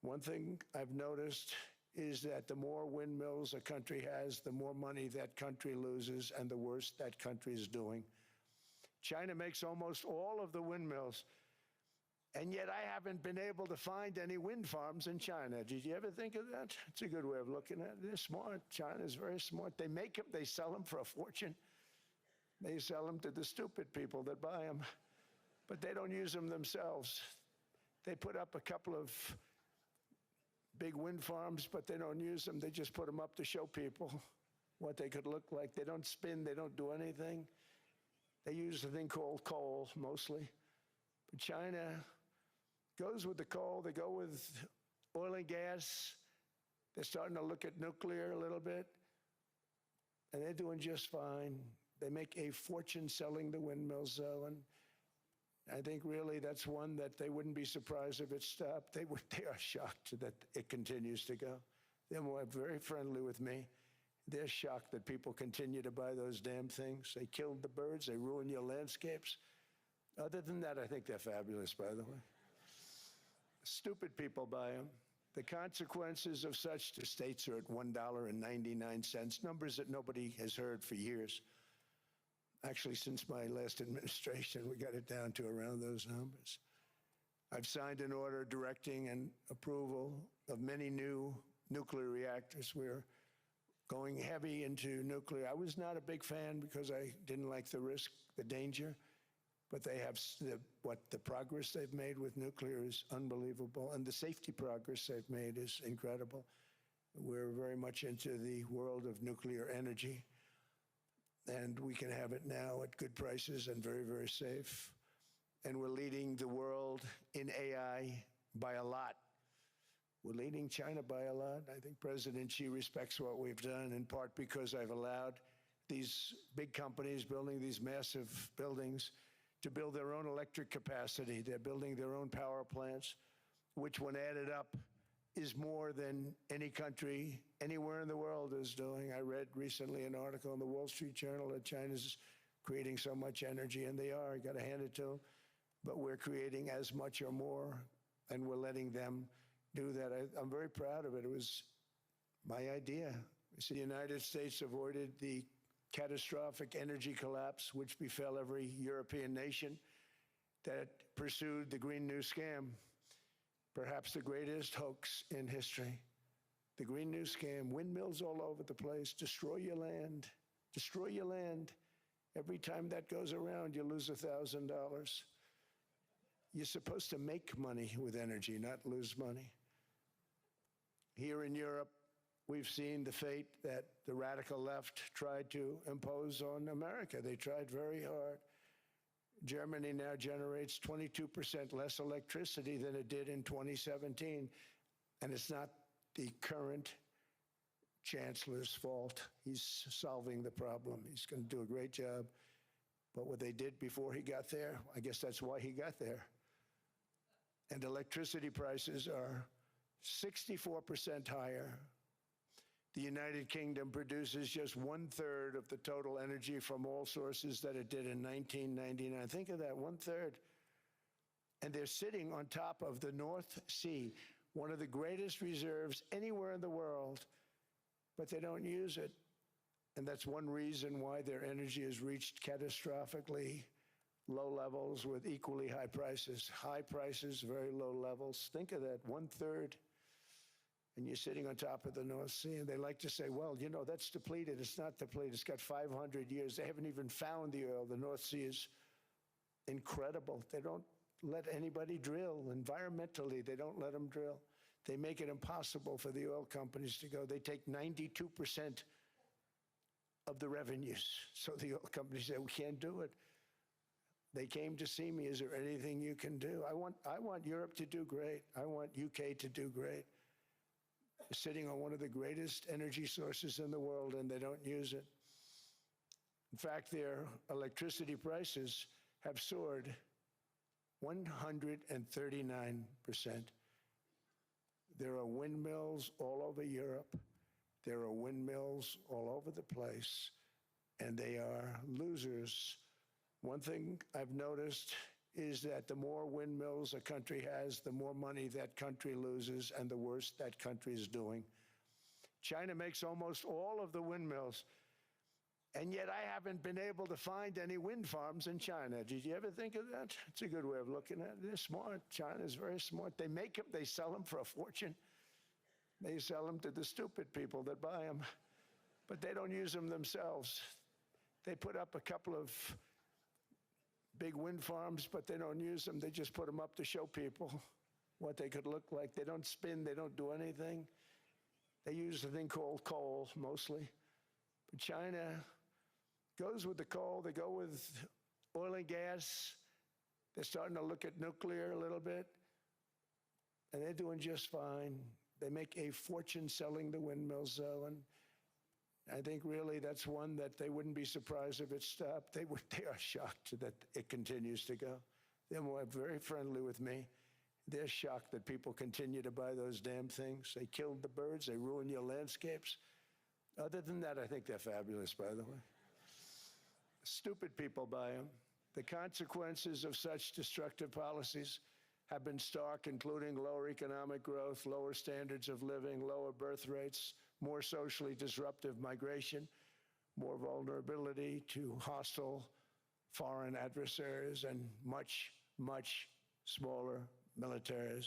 One thing I've noticed is that the more windmills a country has, the more money that country loses and the worse that country is doing. China makes almost all of the windmills, and yet I haven't been able to find any wind farms in China. Did you ever think of that? It's a good way of looking at it. They're smart. China's very smart. They make them, they sell them for a fortune. They sell them to the stupid people that buy them, but they don't use them themselves. They put up a couple of big wind farms, but they don't use them. They just put them up to show people what they could look like. They don't spin, they don't do anything. They use a thing called coal, mostly. But China goes with the coal, they go with oil and gas. They're starting to look at nuclear a little bit, and they're doing just fine. They make a fortune selling the windmills, though, and I think really that's one that they wouldn't be surprised if it stopped. They are shocked that it continues to go. They're very friendly with me. They're shocked that people continue to buy those damn things. They killed the birds, they ruin your landscapes. Other than that, I think they're fabulous, by the way. Stupid people buy them. The consequences of such to states are at $1.99, numbers that nobody has heard for years. Actually, since my last administration, we got it down to around those numbers. I've signed an order directing and approval of many new nuclear reactors. We're going heavy into nuclear. I was not a big fan because I didn't like the risk, the danger, but they have the progress they've made with nuclear is unbelievable, and the safety progress they've made is incredible. We're very much into the world of nuclear energy, and we can have it now at good prices and very, very safe. And we're leading the world in AI by a lot. We're leading China by a lot. I think President Xi respects what we've done, in part because I've allowed these big companies building these massive buildings to build their own electric capacity. They're building their own power plants, which when added up is more than any country anywhere in the world is doing. I read recently an article in the Wall Street Journal that China's creating so much energy, and they are, you gotta hand it to them, but we're creating as much or more, and we're letting them do that. I'm very proud of it. It was my idea. The United States avoided the catastrophic energy collapse which befell every European nation that pursued the Green New Scam. Perhaps the greatest hoax in history. The Green New Scam, windmills all over the place, destroy your land, destroy your land. Every time that goes around, you lose $1,000. You're supposed to make money with energy, not lose money. Here in Europe, we've seen the fate that the radical left tried to impose on America. They tried very hard. Germany now generates 22% less electricity than it did in 2017, and it's not the current chancellor's fault. He's solving the problem. He's going to do a great job. But what they did before he got there, I guess that's why he got there. And electricity prices are 64% higher. The United Kingdom produces just 1/3 of the total energy from all sources that it did in 1999. Think of that, 1/3. And they're sitting on top of the North Sea, one of the greatest reserves anywhere in the world, but they don't use it. And that's one reason why their energy has reached catastrophically low levels with equally high prices. High prices, very low levels. Think of that, 1/3. And you're sitting on top of the North Sea, and they like to say, well, you know, that's depleted. It's not depleted. It's got 500 years. They haven't even found the oil. The North Sea is incredible. They don't let anybody drill. Environmentally, they don't let them drill. They make it impossible for the oil companies to go. They take 92% of the revenues. So the oil companies say, we can't do it. They came to see me. Is there anything you can do? I want Europe to do great. I want UK to do great. They're sitting on one of the greatest energy sources in the world, and they don't use it. In fact, their electricity prices have soared 139%. There are windmills all over Europe. There are windmills all over the place, and they are losers. One thing I've noticed is that the more windmills a country has, the more money that country loses and the worse that country is doing. China makes almost all of the windmills, and yet I haven't been able to find any wind farms in China. Did you ever think of that? It's a good way of looking at it. They're smart. China's very smart. They make them, they sell them for a fortune. They sell them to the stupid people that buy them, but they don't use them themselves. They put up a couple of big wind farms, but they don't use them. They just put them up to show people what they could look like. They don't spin, they don't do anything. They use a thing called coal, mostly. But China goes with the coal, they go with oil and gas. They're starting to look at nuclear a little bit, and they're doing just fine. They make a fortune selling the windmills, though, and I think really that's one that they wouldn't be surprised if it stopped. They are shocked that it continues to go. They're very friendly with me. They're shocked that people continue to buy those damn things. They killed the birds, they ruin your landscapes. Other than that, I think they're fabulous, by the way. Stupid people buy them. The consequences of such destructive policies have been stark, including lower economic growth, lower standards of living, lower birth rates, more socially disruptive migration, more vulnerability to hostile foreign adversaries, and much, much smaller militaries.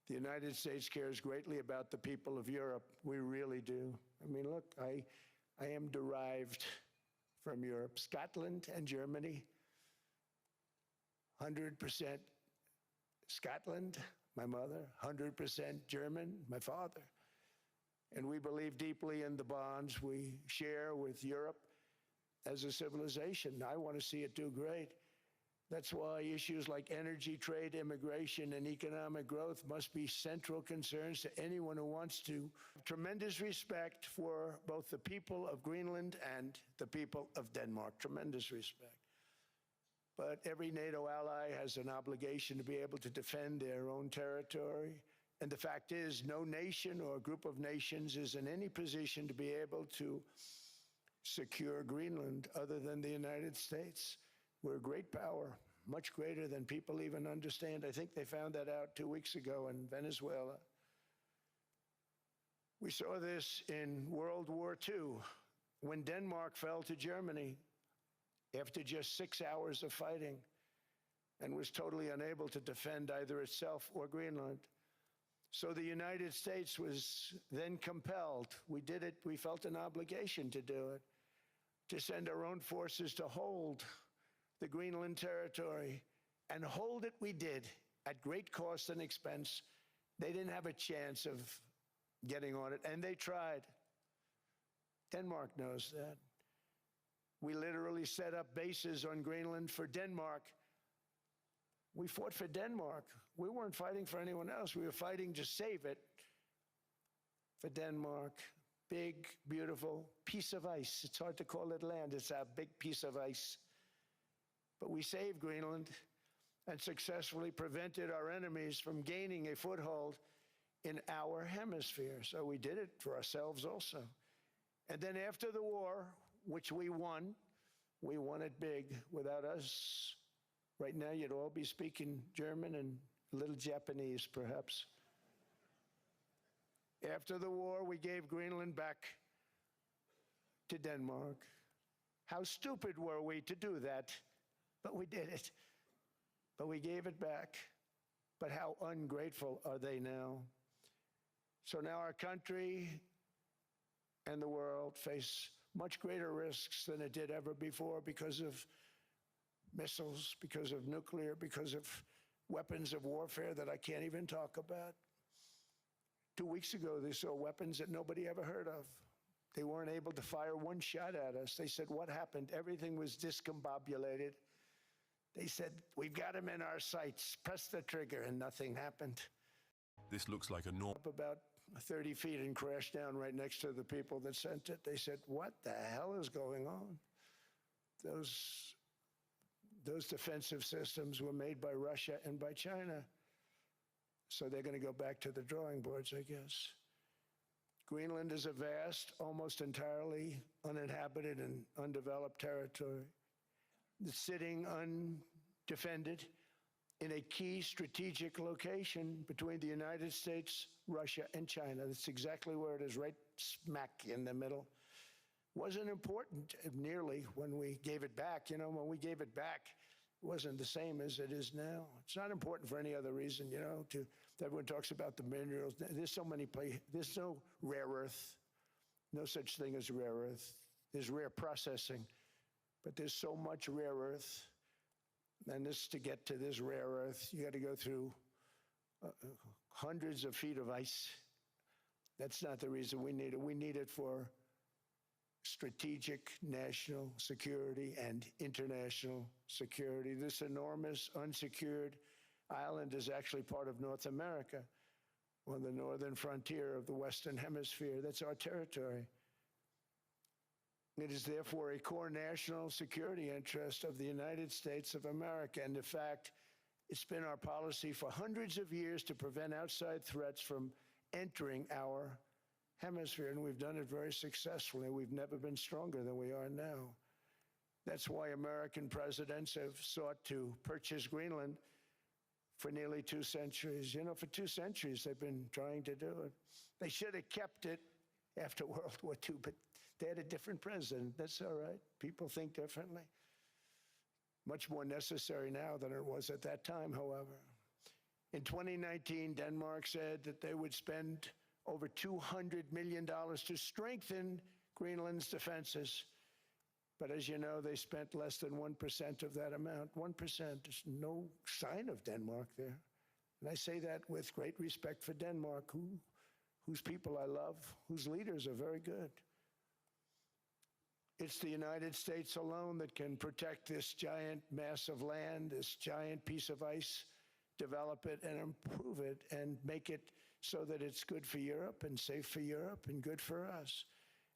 The United States cares greatly about the people of Europe. We really do. I mean, look, I am derived from Europe. Scotland and Germany, 100% Scotland, my mother, 100% German, my father. And we believe deeply in the bonds we share with Europe as a civilization. I want to see it do great. That's why issues like energy, trade, immigration, and economic growth must be central concerns to anyone who wants to. Tremendous respect for both the people of Greenland and the people of Denmark. Tremendous respect. But every NATO ally has an obligation to be able to defend their own territory. And the fact is, no nation or group of nations is in any position to be able to secure Greenland other than the United States. We're a great power, much greater than people even understand. I think they found that out 2 weeks ago in Venezuela. We saw this in World War II, when Denmark fell to Germany after just 6 hours of fighting and was totally unable to defend either itself or Greenland. So the United States was then compelled, we did it, we felt an obligation to do it, to send our own forces to hold the Greenland territory, and hold it we did at great cost and expense. They didn't have a chance of getting on it, and they tried. Denmark knows that. We literally set up bases on Greenland for Denmark. We fought for Denmark. We weren't fighting for anyone else. We were fighting to save it for Denmark. Big, beautiful piece of ice. It's hard to call it land. It's a big piece of ice. But we saved Greenland and successfully prevented our enemies from gaining a foothold in our hemisphere. So we did it for ourselves also. And then after the war, which we won it big. Without us, right now you'd all be speaking German and a little Japanese, perhaps. After the war, we gave Greenland back to Denmark. How stupid were we to do that? But we did it. But we gave it back. But how ungrateful are they now? So now our country and the world face much greater risks than it did ever before because of missiles, because of nuclear, because of weapons of warfare that I can't even talk about. 2 weeks ago, they saw weapons that nobody ever heard of. They weren't able to fire one shot at us. They said, what happened? Everything was discombobulated. They said, we've got them in our sights. Press the trigger, and nothing happened. This looks like a normal. Up about 30 feet and crashed down right next to the people that sent it. They said, what the hell is going on? Those defensive systems were made by Russia and by China. So they're going to go back to the drawing boards, I guess. Greenland is a vast, almost entirely uninhabited and undeveloped territory. It's sitting defended in a key strategic location between the United States, Russia, and China. That's exactly where it is, right smack in the middle. Wasn't important nearly when we gave it back. You know, when we gave it back, it wasn't the same as it is now. It's not important for any other reason, you know, everyone talks about the minerals. There's so many places. There's no rare earth, no such thing as rare earth. There's rare processing, but there's so much rare earth. And this, to get to this rare earth, you got to go through hundreds of feet of ice. That's not the reason we need it. We need it for strategic national security and international security. This enormous unsecured island is actually part of North America, on the northern frontier of the Western Hemisphere. That's our territory. It is therefore a core national security interest of the United States of America. And in fact, it's been our policy for hundreds of years to prevent outside threats from entering our hemisphere, and we've done it very successfully. We've never been stronger than we are now. That's why American presidents have sought to purchase Greenland for nearly 2 centuries. You know, for 2 centuries they've been trying to do it. They should have kept it after World War II, but they had a different president. That's all right. People think differently. Much more necessary now than it was at that time, however. In 2019, Denmark said that they would spend over $200 million to strengthen Greenland's defenses. But as you know, they spent less than 1% of that amount. 1%. There's no sign of Denmark there. And I say that with great respect for Denmark, whose people I love, whose leaders are very good. It's the United States alone that can protect this giant mass of land, this giant piece of ice, develop it and improve it and make it so that it's good for Europe and safe for Europe and good for us.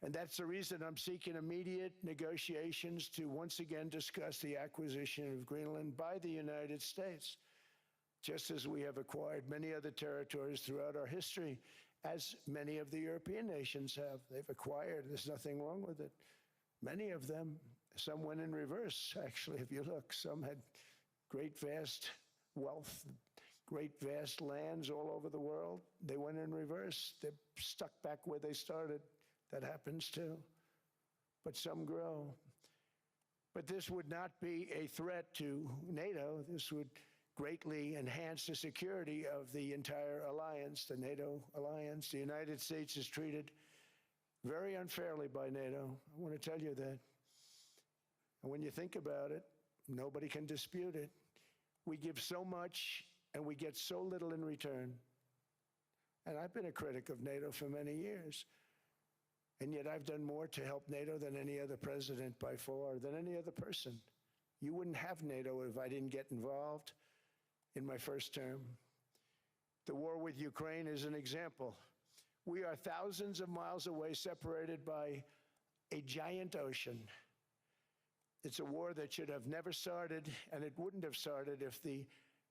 And that's the reason I'm seeking immediate negotiations to once again discuss the acquisition of Greenland by the United States, just as we have acquired many other territories throughout our history, as many of the European nations have. They've acquired, there's nothing wrong with it. Many of them, some went in reverse, actually, if you look. Some had great, vast wealth, great, vast lands all over the world. They went in reverse. They're stuck back where they started. That happens too. But some grow. But this would not be a threat to NATO. This would greatly enhance the security of the entire alliance, the NATO alliance. The United States is treated very unfairly by NATO. I want to tell you that. And when you think about it, nobody can dispute it. We give so much and we get so little in return. And I've been a critic of NATO for many years. And yet I've done more to help NATO than any other president by far, than any other person. You wouldn't have NATO if I didn't get involved in my first term. The war with Ukraine is an example. We are thousands of miles away, separated by a giant ocean. It's a war that should have never started, and it wouldn't have started if the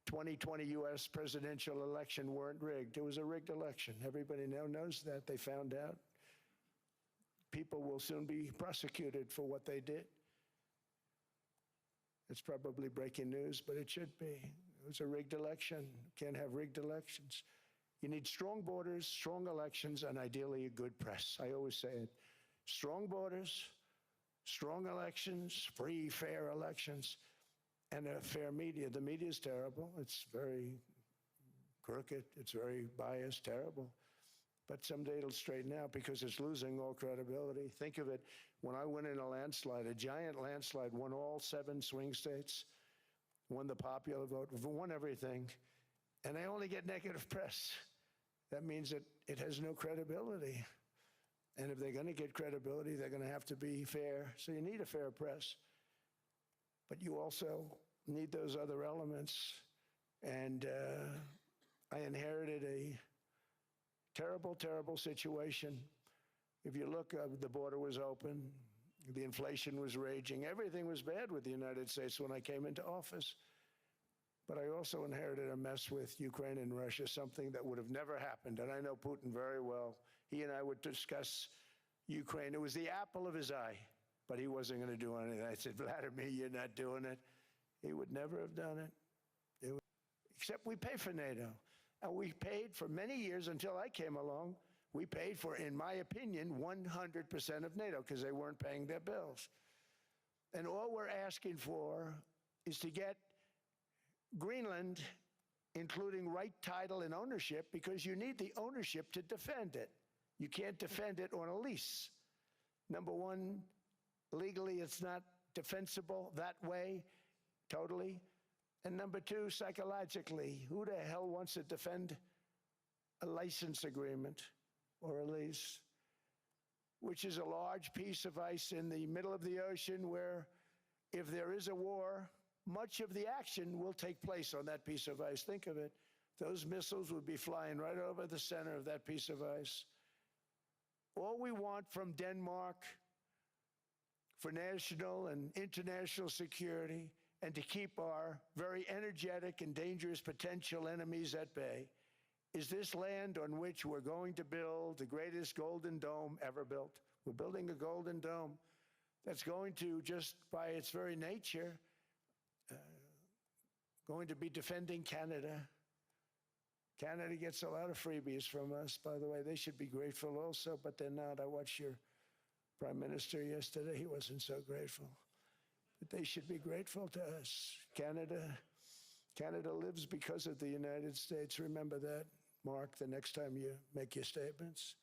2020 U.S. presidential election weren't rigged. It was a rigged election. Everybody now knows that. They found out. People will soon be prosecuted for what they did. It's probably breaking news, but it should be. It was a rigged election. Can't have rigged elections. You need strong borders, strong elections, and ideally a good press. I always say it. Strong borders, strong elections, free, fair elections, and a fair media. The media is terrible. It's very crooked. It's very biased, terrible. But someday it'll straighten out because it's losing all credibility. Think of it, when I went in a landslide, a giant landslide, won all 7 swing states, won the popular vote, won everything, and I only get negative press. That means that it has no credibility. And if they're going to get credibility, they're going to have to be fair. So you need a fair press. But you also need those other elements. And I inherited a terrible, terrible situation. If you look, the border was open. The inflation was raging. Everything was bad with the United States when I came into office. But I also inherited a mess with Ukraine and Russia, something that would have never happened. And I know Putin very well. He and I would discuss Ukraine. It was the apple of his eye, but he wasn't going to do anything. I said, Vladimir, you're not doing it. He would never have done it. Except we pay for NATO. And we paid for many years until I came along. We paid for, in my opinion, 100% of NATO because they weren't paying their bills. And all we're asking for is to get Greenland, including right title and ownership, because you need the ownership to defend it. You can't defend it on a lease. Number one, legally it's not defensible that way, totally. And number two, psychologically, who the hell wants to defend a license agreement or a lease, which is a large piece of ice in the middle of the ocean where if there is a war, much of the action will take place on that piece of ice. Think of it. Those missiles would be flying right over the center of that piece of ice. All we want from Denmark for national and international security and to keep our very energetic and dangerous potential enemies at bay is this land on which we're going to build the greatest golden dome ever built. We're building a golden dome that's going to, just by its very nature, going to be defending Canada. Canada gets a lot of freebies from us, by the way. They should be grateful also, but they're not. I watched your Prime Minister yesterday. He wasn't so grateful. But they should be grateful to us. Canada lives because of the United States. Remember that, Mark, the next time you make your statements.